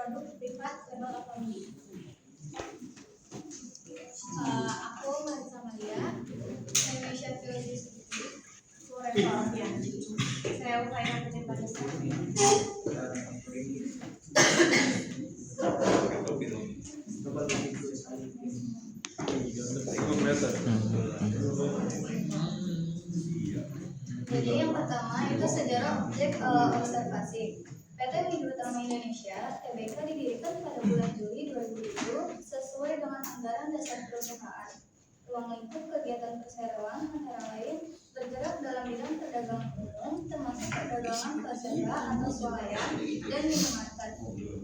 produk privat label Alfamidi. Aku Marisa Maria, Indonesia Filosofi, Surekonya. Saya upaya pecinta besar. Jadi yang pertama itu sejarah objek observasi. PT Migro Utama Indonesia (TBK) didirikan pada bulan Juli 2007 sesuai dengan anggaran dasar perusahaan. Ruang lingkup kegiatan perseroan antara lain bergerak dalam bidang perdagangan umum, termasuk perdagangan pasar atau swalayan dan minimarket.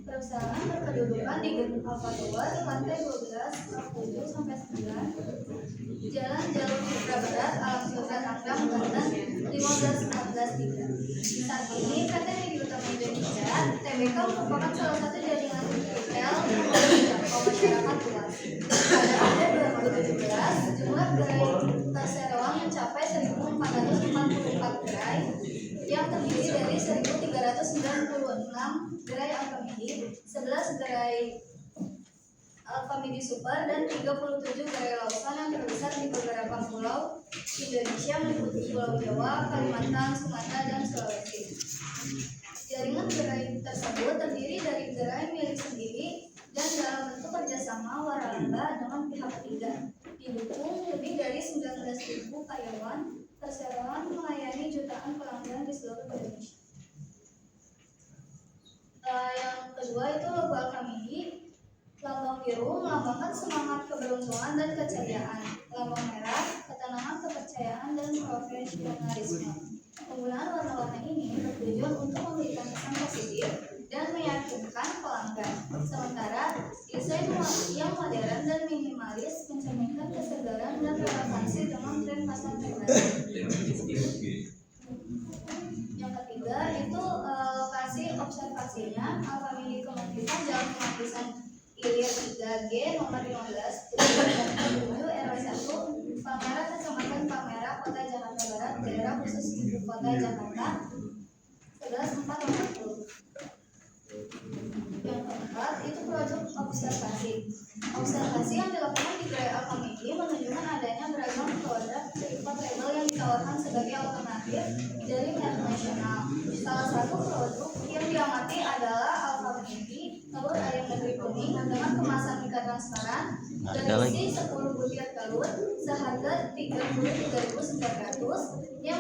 Perusahaan berkedudukan di Gedung Alfa Tower, lantai 12, 7 sampai 9, Jalan Jalur Sutra Barat, Alam Sutra Tangerang, Banten, 15413. Saat ini PT Migro Utama Indonesia (TBK) merupakan salah satu jaringan retail yang menjangkau masyarakat luas. Pada akhir 2017, jumlah gerai perseroan mencapai 1.444 gerai yang terdiri dari 1.396 gerai Alfamidi, 11 gerai Alfamidi Super, dan 37 gerai Lawson yang terbesar di beberapa pulau Indonesia meliputi Pulau Jawa, Kalimantan, Sumatera, dan Sulawesi. Jaringan gerai tersebut terdiri dari gerai milik sendiri dan dalam bentuk kerjasama waralaba dengan pihak ketiga. Didukung lebih dari 19.000 karyawan, perseroan melayani jutaan pelanggan di seluruh Indonesia. Yang kedua itu logo Alfamidi. Lambang biru melambangkan semangat keberuntungan dan keceriaan. Lambang merah, ketenangan, kepercayaan, dan profesionalisme. Penggunaan warna-warna ini bertujuan untuk memberikan kesan positif dan meyakinkan pelanggan. Sementara desain yang modern dan minimalis mencerminkan kesegaran dan relevansi dengan tren pasar terbaru. Yang ketiga itu lokasi observasinya. Alfamidi Kementerian Jalan Pematisan Ilir 3G nomor 15 menuju RW 1 Palmerah, Kecamatan Palmerah, Kota Jakarta Barat, daerah khusus ibu kota Jakarta 11440. Yang keempat itu produk observasi. Observasi yang dilakukan di gerai Alfamidi menunjukkan adanya beragam produk privat label yang ditawarkan sebagai alternatif dari merek nasional. Salah satu produk yang diamati adalah Alfamidi telur ayam negeri kuning dengan kemasan ikat transparan berisi 10 butir telur seharga 33.900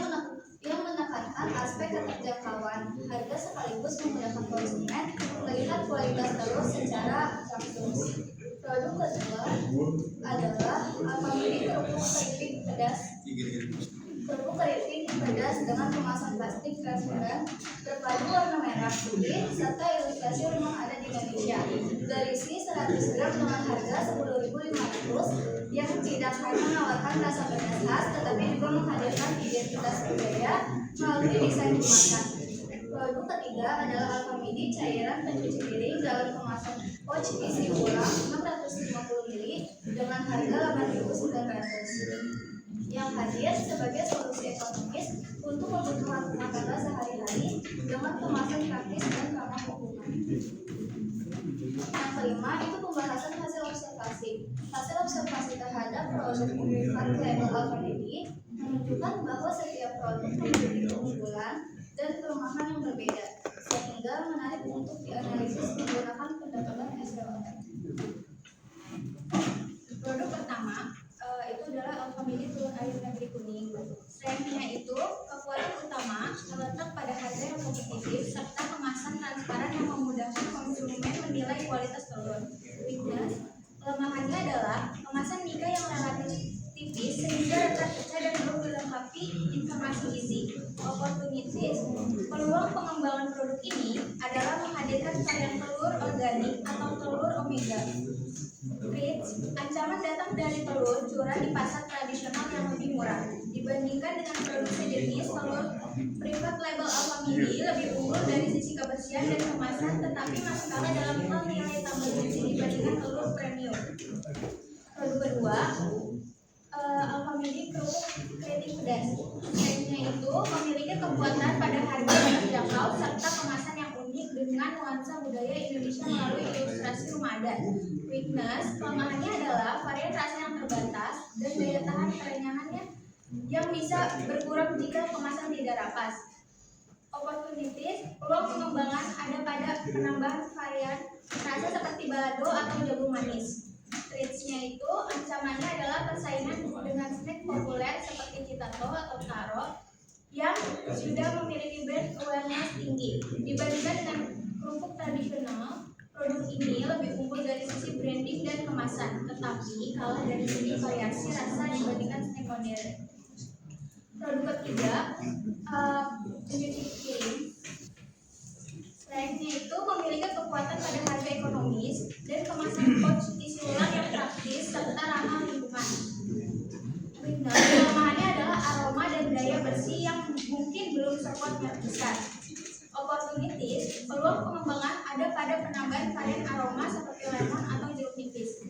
yang menekankan aspek keterjangkauan harga sekaligus memudahkan konsumen melihat kualitas telur secara langsung. Produk kedua adalah Alfamidi kerupuk keripik pedas. Kerupuk keripik pedas dengan kemasan plastik transparan berpadu warna merah, putih, serta ilustrasi rumah adat Indonesia. Berisi 100 gram dengan harga 10.500 yang tidak hanya menawarkan rasa pedas khas, tetapi juga menghadirkan identitas budaya melalui desain kemasan. Produk ketiga adalah Alfamidi cairan pencuci piring dalam kemasan pouch isi ulang 650 ml dengan harga 8.900 yang hadir sebagai solusi ekonomis untuk kebutuhan rumah tangga sehari-hari dengan kemasan praktis dan ramah lingkungan. Yang kelima itu pembahasan hasil observasi. Hasil observasi terhadap produk privat label Alfamidi menunjukkan bahwa setiap produk memiliki keunggulan dan kelemahan yang berbeda, sehingga menarik untuk dianalisis menggunakan pendekatan SWOT. Produk pertama itu adalah Alfamidi telur ayam negeri kuning. Strength-nya itu kekuatan utama terletak pada harga yang kompetitif serta kemasan transparan yang memudahkan konsumen menilai kualitas telur. Weakness, kelemahannya adalah kemasan Nika yang relatif tipis sehingga retak pecah dan belum dilengkapi informasi gizi. Opportunities, peluang pengembangan produk ini adalah menghadirkan varian telur organik atau telur omega. Threats, ancaman datang dari telur curah di pasar tradisional yang lebih murah dibandingkan dengan produk sejenis. Telur privat label Alfamidi lebih unggul dari sisi kebersihan dan kemasan, tetapi masih kalah dalam hal nilai tambah gizi dibandingkan telur premium. Produk kedua, Alfamidi kerupuk keripik pedas. Strength-nya itu memiliki kekuatan pada harga yang terjangkau serta kemasan yang unik dengan nuansa budaya Indonesia melalui nasi rumah adat. Weakness, kelemahannya adalah varian rasa yang terbatas dan daya tahan kerenyahannya yang bisa berkurang jika kemasan tidak rapas. Opportunities, peluang pengembangan ada pada penambahan varian rasa seperti balado atau jagung manis. Threats-nya itu ancamannya adalah persaingan dengan snack populer seperti Citato atau Taro yang sudah memiliki brand awareness tinggi. Dibandingkan dengan kerupuk tradisional, produk ini lebih unggul dari sisi branding dan kemasan, tetapi kalah dari segi variasi rasa dibandingkan snack modern. Produk ketiga, pencuci piring. Strength-nya itu memiliki kekuatan pada harga ekonomis dan kemasan pouch isi ulang yang praktis serta ramah lingkungan. Weakness, kelemahannya adalah aroma dan daya bersih yang mungkin belum sekuat merek besar. Opportunities, peluang pengembangan ada pada penambahan varian aroma seperti lemon atau jeruk nipis.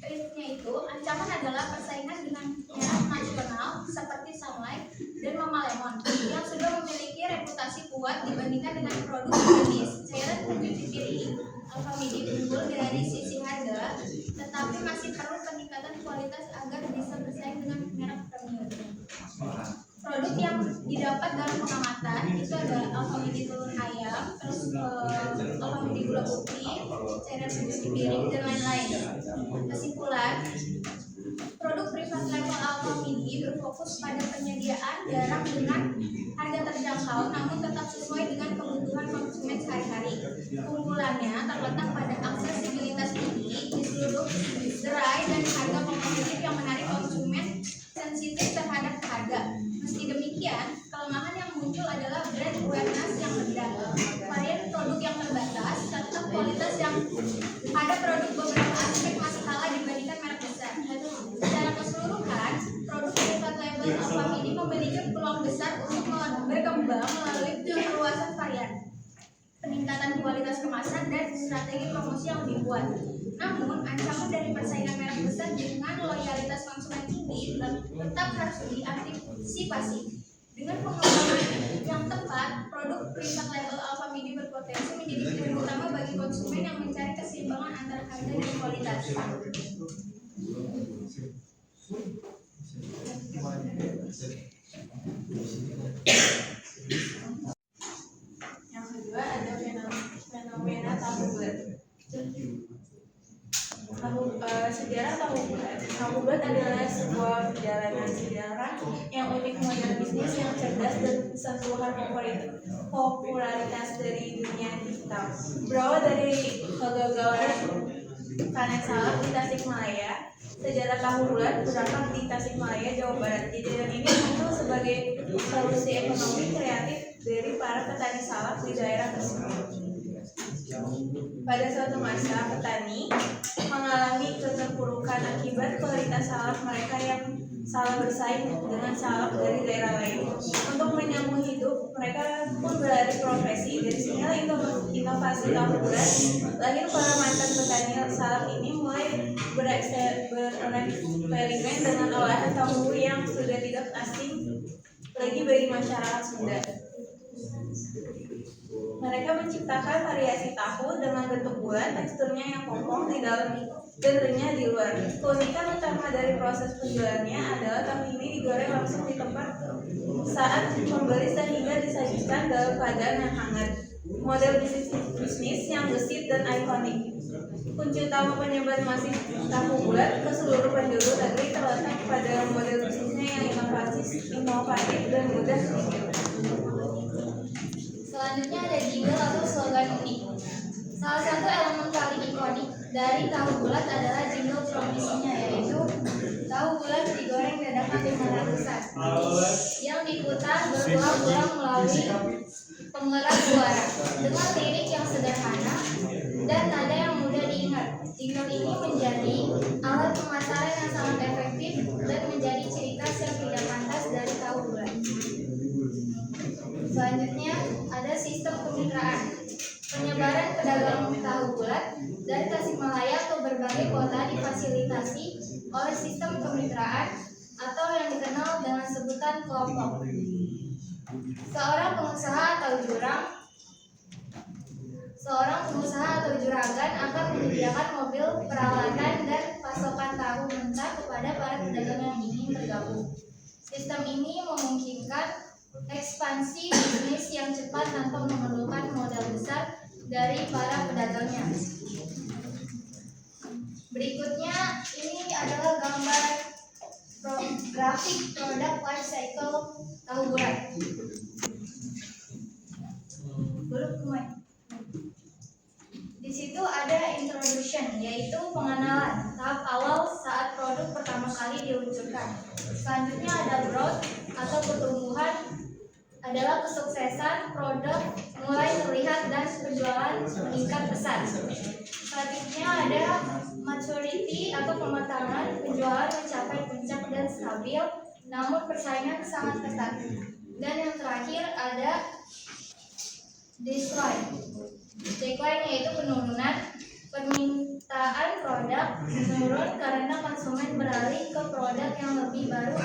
Risk-nya itu ancaman adalah persaingan dengan merek nasional seperti Sunlight dan Mama Lemon yang sudah memiliki reputasi kuat dibandingkan dengan produk jenis cairan pencuci piring. Alfamidi unggul dari sisi harga, tetapi masih perlu peningkatan kualitas agar bisa bersaing dengan merek premium. Produk yang didapat dalam pengamatan itu ada Alfamidi telur ayam, terus Alfamidi gula putih, cairan pencuci piring dan lain-lain. Kesimpulan, produk privat label Alfamidi berfokus pada penyediaan barang dengan harga terjangkau namun tetap sesuai dengan kebutuhan konsumen sehari-hari. Keunggulannya terletak pada aksesibilitas tinggi di seluruh gerai dan harga kompetitif yang menarik konsumen sensitif terhadap harga. Meski demikian, kelemahan yang muncul adalah brand awareness yang rendah, varian produk yang terbatas, serta kualitas yang pada produk beberapa aspek masih kalah dibandingkan merek besar. Secara keseluruhan, produk privat label Alfamidi memiliki peluang besar untuk berkembang melalui perluasan varian, peningkatan kualitas kemasan, dan strategi promosi yang dibuat. Namun, ancaman dari persaingan merek besar dengan loyalitas konsumen tinggi tetap harus diantisipasi. Dengan pengembangan yang tepat, produk privat label Alfamidi berpotensi menjadi pilihan utama bagi konsumen yang mencari keseimbangan antara harga dan kualitas. Yang kedua ada fenomena tahu bulat. Sejarah tahu bulat. Tahu bulat adalah sebuah perjalanan sejarah yang unik model bisnis yang cerdas dan sentuhan popularitas dari dunia digital. Berawal dari kegagalan panen salak di Tasikmalaya, sejarah tahu bulat berangkat di Tasikmalaya, Jawa Barat. Kejadian ini muncul sebagai solusi ekonomi kreatif dari para petani salak di daerah tersebut. Pada suatu masa, petani mengalami keterpurukan akibat kualitas salak mereka yang salah bersaing dengan salak dari daerah lain. Untuk menyambung hidup, mereka pun beralih profesi. Dari sinilah inovasi tahu bulat lahir. Para mantan petani salak ini mulai bereksperimen dengan olahan tahu yang sudah tidak asing lagi bagi masyarakat Sunda. Mereka menciptakan variasi tahu dengan bentuk bulat, teksturnya yang kokoh di dalam dan renyah di luar. Keunikan utama dari proses penjualannya adalah tahu ini digoreng langsung di tempat saat pembeli sehingga disajikan dalam keadaan yang hangat. Model bisnis yang gesit dan ikonik. Kunci utama penyebar masif tahu bulat ke seluruh penjuru negeri terletak pada model bisnisnya yang inovatif dan mudah dijual. Selanjutnya ada jingle atau slogan unik. Salah satu elemen paling ikonik dari tahu bulat adalah jingle promosinya, yaitu tahu bulat digoreng dadakan 500-an yang diputar berulang-ulang melalui pengeras suara dengan lirik yang sederhana dan nada yang mudah diingat. Jingle ini menjadi alat pemasaran yang sangat efektif dan menjadi ciri khas yang tidak pantas dari tahu bulat. Selanjutnya ada sistem kemitraan. Penyebaran pedagang tahu bulat dari Tasikmalaya ke berbagai kota difasilitasi oleh sistem kemitraan atau yang dikenal dengan sebutan kelompok. Seorang pengusaha atau juragan akan menyediakan mobil, peralatan, dan pasokan tahu mentah kepada para pedagang yang ingin bergabung. Sistem ini memungkinkan ekspansi bisnis yang cepat tanpa memerlukan modal besar dari para pedagangnya. Berikutnya, ini adalah gambar grafik produk life cycle tahu bulat. Di situ ada introduction, yaitu pengenalan, tahap awal saat produk pertama kali diluncurkan. Selanjutnya ada growth atau pertumbuhan, adalah kesuksesan produk mulai terlihat dan penjualan meningkat pesat. Selanjutnya ada maturity atau pematangan, penjualan mencapai puncak dan stabil, namun persaingan sangat ketat. Dan yang terakhir ada decline yaitu penurunan. Permintaan produk menurun karena konsumen beralih ke produk yang lebih baru